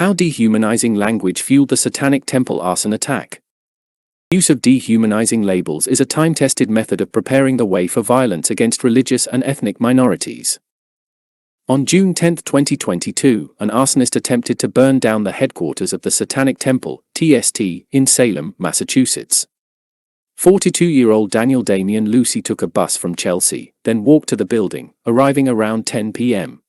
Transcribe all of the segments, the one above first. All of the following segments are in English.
How dehumanizing language fueled the Satanic Temple arson attack. Use of dehumanizing labels is a time-tested method of preparing the way for violence against religious and ethnic minorities. On June 10, 2022, an arsonist attempted to burn down the headquarters of the Satanic Temple, TST, in Salem, Massachusetts. 42-year-old Daniel Damian Lucy took a bus from Chelsea, then walked to the building, arriving around 10 p.m.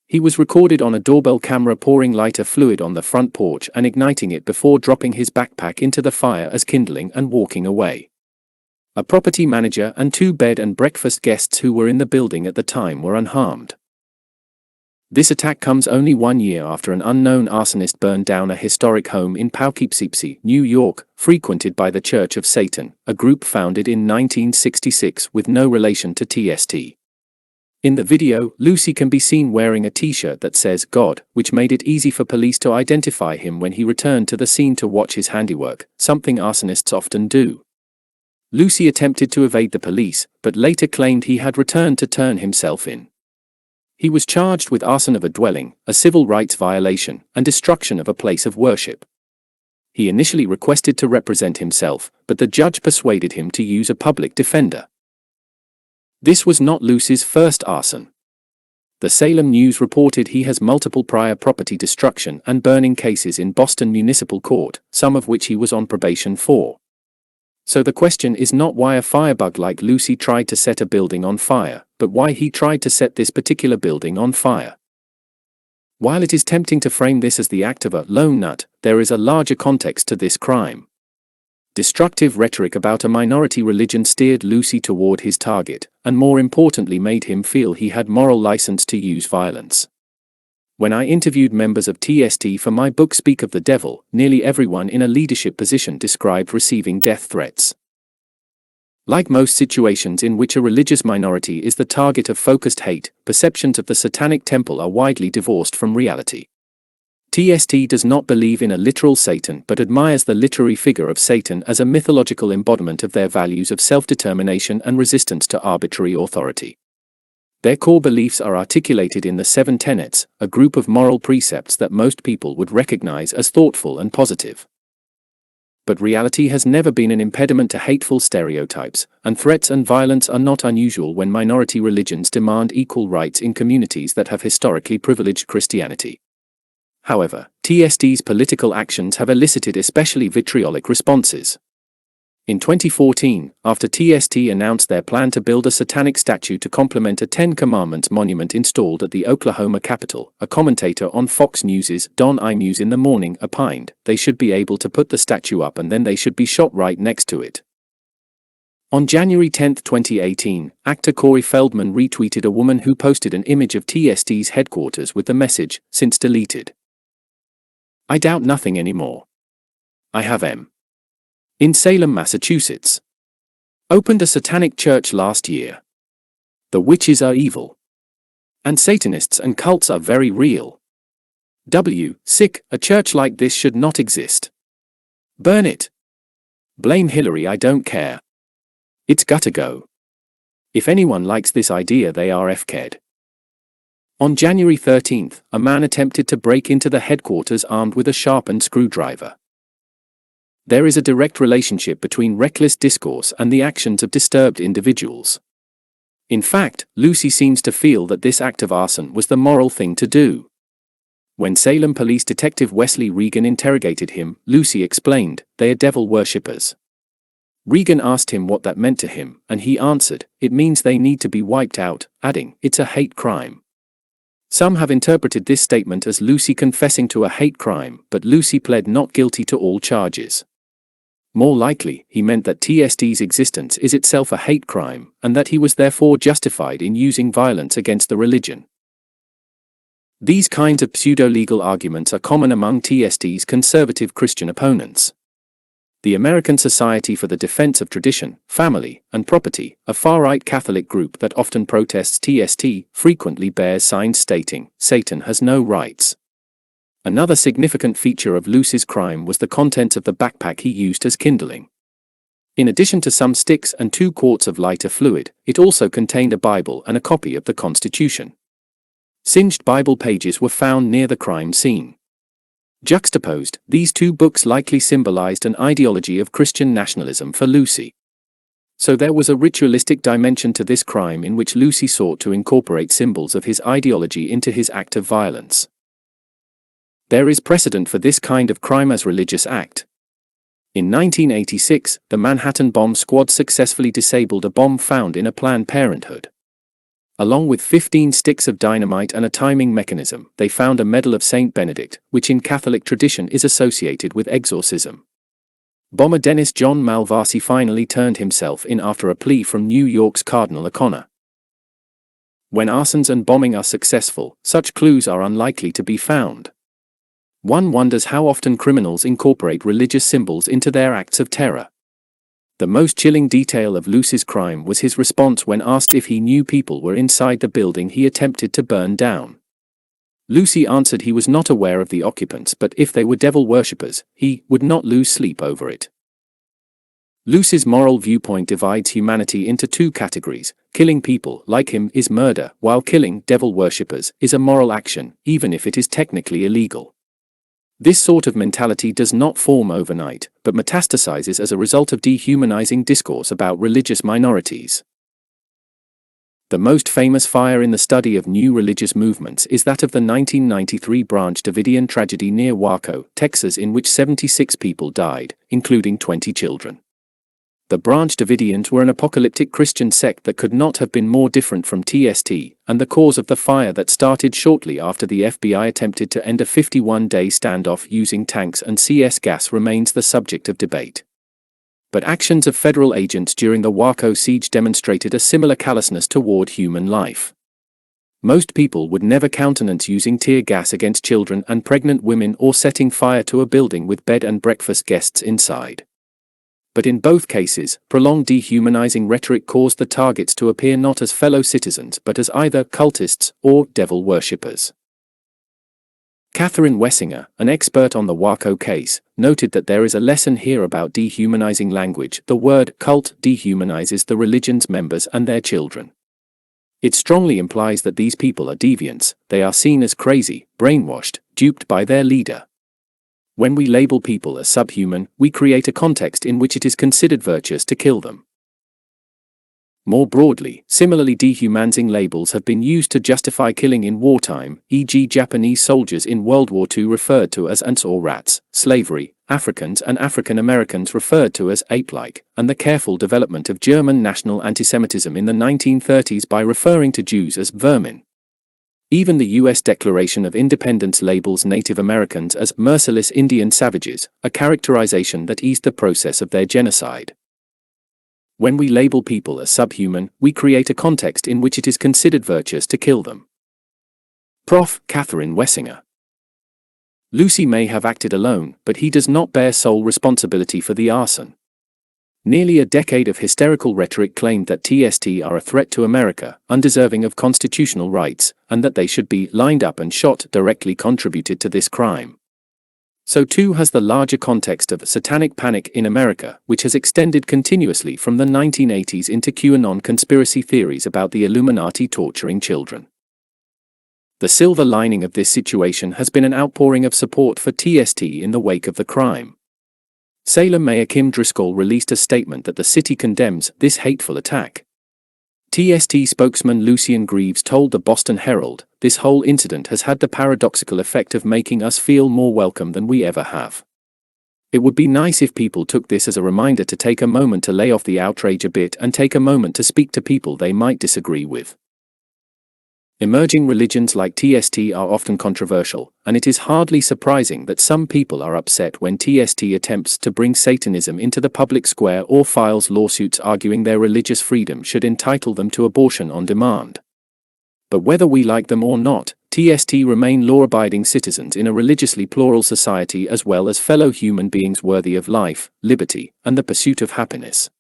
He was recorded on a doorbell camera pouring lighter fluid on the front porch and igniting it before dropping his backpack into the fire as kindling and walking away. A property manager and 2 bed and breakfast guests who were in the building at the time were unharmed. This attack comes only 1 year after an unknown arsonist burned down a historic home in Poughkeepsie, New York, frequented by the Church of Satan, a group founded in 1966 with no relation to TST. In the video, Lucy can be seen wearing a t-shirt that says God, which made it easy for police to identify him when he returned to the scene to watch his handiwork, something arsonists often do. Lucy attempted to evade the police, but later claimed he had returned to turn himself in. He was charged with arson of a dwelling, a civil rights violation, and destruction of a place of worship. He initially requested to represent himself, but the judge persuaded him to use a public defender. This was not Lucy's first arson. The Salem News reported he has multiple prior property destruction and burning cases in Boston Municipal Court, some of which he was on probation for. So the question is not why a firebug like Lucy tried to set a building on fire, but why he tried to set this particular building on fire. While it is tempting to frame this as the act of a lone nut, there is a larger context to this crime. Destructive rhetoric about a minority religion steered Lucy toward his target, and more importantly made him feel he had moral license to use violence. When I interviewed members of TST for my book Speak of the Devil, nearly everyone in a leadership position described receiving death threats. Like most situations in which a religious minority is the target of focused hate, perceptions of the Satanic Temple are widely divorced from reality. TST does not believe in a literal Satan but admires the literary figure of Satan as a mythological embodiment of their values of self-determination and resistance to arbitrary authority. Their core beliefs are articulated in the 7 Tenets, a group of moral precepts that most people would recognize as thoughtful and positive. But reality has never been an impediment to hateful stereotypes, and threats and violence are not unusual when minority religions demand equal rights in communities that have historically privileged Christianity. However, TST's political actions have elicited especially vitriolic responses. In 2014, after TST announced their plan to build a satanic statue to complement a Ten Commandments monument installed at the Oklahoma Capitol, a commentator on Fox News' Don Imus in the Morning opined, they should be able to put the statue up and then they should be shot right next to it. On January 10, 2018, actor Corey Feldman retweeted a woman who posted an image of TST's headquarters with the message, since deleted. I doubt nothing anymore. I have in Salem, Massachusetts. Opened a satanic church last year. The witches are evil. And Satanists and cults are very real. Sick, a church like this should not exist. Burn it. Blame Hillary, I don't care. It's gotta go. If anyone likes this idea they are FK'd. On January 13, a man attempted to break into the headquarters armed with a sharpened screwdriver. There is a direct relationship between reckless discourse and the actions of disturbed individuals. In fact, Lucy seems to feel that this act of arson was the moral thing to do. When Salem Police Detective Wesley Regan interrogated him, Lucy explained, they are devil worshippers. Regan asked him what that meant to him, and he answered, it means they need to be wiped out, adding, it's a hate crime. Some have interpreted this statement as Lucy confessing to a hate crime, but Lucy pled not guilty to all charges. More likely, he meant that TST's existence is itself a hate crime, and that he was therefore justified in using violence against the religion. These kinds of pseudo-legal arguments are common among TST's conservative Christian opponents. The American Society for the Defense of Tradition, Family, and Property, a far-right Catholic group that often protests TST, frequently bears signs stating, Satan has no rights. Another significant feature of Lucy's crime was the contents of the backpack he used as kindling. In addition to some sticks and 2 quarts of lighter fluid, it also contained a Bible and a copy of the Constitution. Singed Bible pages were found near the crime scene. Juxtaposed, these two books likely symbolized an ideology of Christian nationalism for Lucy. So there was a ritualistic dimension to this crime in which Lucy sought to incorporate symbols of his ideology into his act of violence. There is precedent for this kind of crime as religious act. In 1986, the Manhattan Bomb Squad successfully disabled a bomb found in a Planned Parenthood. Along with 15 sticks of dynamite and a timing mechanism, they found a medal of Saint Benedict, which in Catholic tradition is associated with exorcism. Bomber Dennis John Malvasi finally turned himself in after a plea from New York's Cardinal O'Connor. When arsons and bombing are successful, such clues are unlikely to be found. One wonders how often criminals incorporate religious symbols into their acts of terror. The most chilling detail of Lucy's crime was his response when asked if he knew people were inside the building he attempted to burn down. Lucy answered he was not aware of the occupants, but if they were devil worshippers, he would not lose sleep over it. Lucy's moral viewpoint divides humanity into two categories. Killing people like him is murder, while killing devil worshippers is a moral action, even if it is technically illegal. This sort of mentality does not form overnight, but metastasizes as a result of dehumanizing discourse about religious minorities. The most famous fire in the study of new religious movements is that of the 1993 Branch Davidian tragedy near Waco, Texas, in which 76 people died, including 20 children. The Branch Davidians were an apocalyptic Christian sect that could not have been more different from TST, and the cause of the fire that started shortly after the FBI attempted to end a 51-day standoff using tanks and CS gas remains the subject of debate. But actions of federal agents during the Waco siege demonstrated a similar callousness toward human life. Most people would never countenance using tear gas against children and pregnant women or setting fire to a building with bed and breakfast guests inside. But in both cases, prolonged dehumanizing rhetoric caused the targets to appear not as fellow citizens but as either cultists or devil worshippers. Catherine Wessinger, an expert on the Waco case, noted that there is a lesson here about dehumanizing language. The word cult dehumanizes the religion's members and their children. It strongly implies that these people are deviants, they are seen as crazy, brainwashed, duped by their leader. When we label people as subhuman, we create a context in which it is considered virtuous to kill them. More broadly, similarly dehumanizing labels have been used to justify killing in wartime, e.g. Japanese soldiers in World War II referred to as ants or rats, slavery, Africans and African Americans referred to as ape-like, and the careful development of German national antisemitism in the 1930s by referring to Jews as vermin. Even the U.S. Declaration of Independence labels Native Americans as merciless Indian savages, a characterization that eased the process of their genocide. When we label people as subhuman, we create a context in which it is considered virtuous to kill them. Prof. Catherine Wessinger. Lucy may have acted alone, but he does not bear sole responsibility for the arson. Nearly a decade of hysterical rhetoric claimed that TST are a threat to America, undeserving of constitutional rights, and that they should be lined up and shot directly contributed to this crime. So too has the larger context of satanic panic in America, which has extended continuously from the 1980s into QAnon conspiracy theories about the Illuminati torturing children. The silver lining of this situation has been an outpouring of support for TST in the wake of the crime. Salem Mayor Kim Driscoll released a statement that the city condemns this hateful attack. TST spokesman Lucian Greaves told the Boston Herald, "This whole incident has had the paradoxical effect of making us feel more welcome than we ever have. It would be nice if people took this as a reminder to take a moment to lay off the outrage a bit and take a moment to speak to people they might disagree with." Emerging religions like TST are often controversial, and it is hardly surprising that some people are upset when TST attempts to bring Satanism into the public square or files lawsuits arguing their religious freedom should entitle them to abortion on demand. But whether we like them or not, TST remain law-abiding citizens in a religiously plural society as well as fellow human beings worthy of life, liberty, and the pursuit of happiness.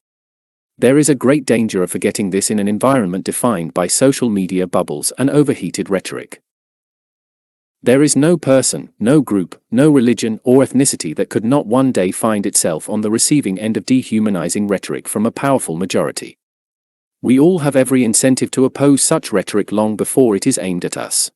There is a great danger of forgetting this in an environment defined by social media bubbles and overheated rhetoric. There is no person, no group, no religion or ethnicity that could not one day find itself on the receiving end of dehumanizing rhetoric from a powerful majority. We all have every incentive to oppose such rhetoric long before it is aimed at us.